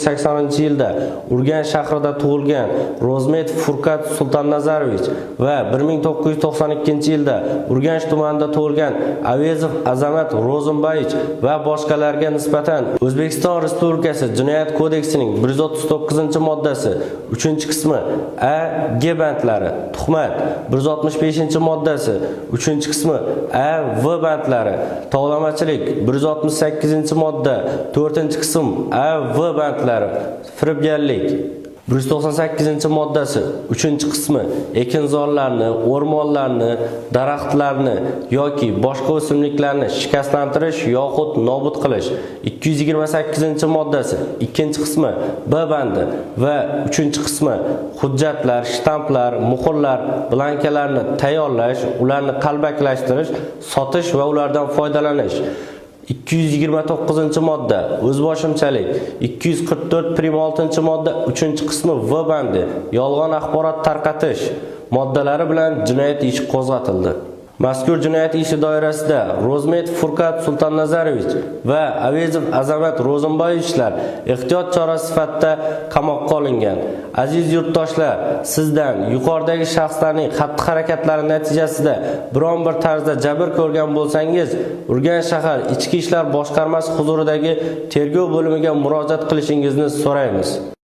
1980-yilda Urganch shahrida tug'ilgan Rozmet Furqat Sultannazarovich va 1992-yilda Urganch tumanida tug'ilgan Avezov Azamat Ro'zimbayevich va boshqalarga nisbatan O'zbekiston Respublikasi Jinoyat kodeksining 139-moddasi 3-qismi A, G bandlari, tuhmat, 165-moddasi 3-qismi A, V bandlari, tovlamachilik, 168-modda 4-qism A, V bandlari, firibgarlik, 198-moddasi 3-qismi ekinzorlarni, o'rmonlarni, daraxtlarni yoki boshqa o'simliklarni shikastlantirish yoxud nobud qilish, 228-moddasi 2-qismi B bandi va 3-qismi hujjatlar, shtamplar, muhrlar, blankalarni tayyorlash, ularni qalbakilashtirish, sotish va ulardan foydalanish. 229-modda o'zboshimchalik, 244-6-modda 3-qismi V bandi yolg'on axborot tarqatish moddalari bilan jinoyat ishi qo'zg'atildi. Mazkur jinoyat ishi doirasida Rozmet Furqat Sultannazarovich va Avezov Azamat Ro'zimbayevichlar ehtiyot chorasi sifatida qamoqqa olingan. Aziz yurtdoshlar, sizdan yuqoridagi shaxslarning xatti-harakatlari natijasida biron bir tarzda jabr ko'rgan bo'lsangiz, Urganch shahar Ichki ishlar boshqarmasi huzuridagi tergov bo'limiga murojaat qilishingizni so'raymiz.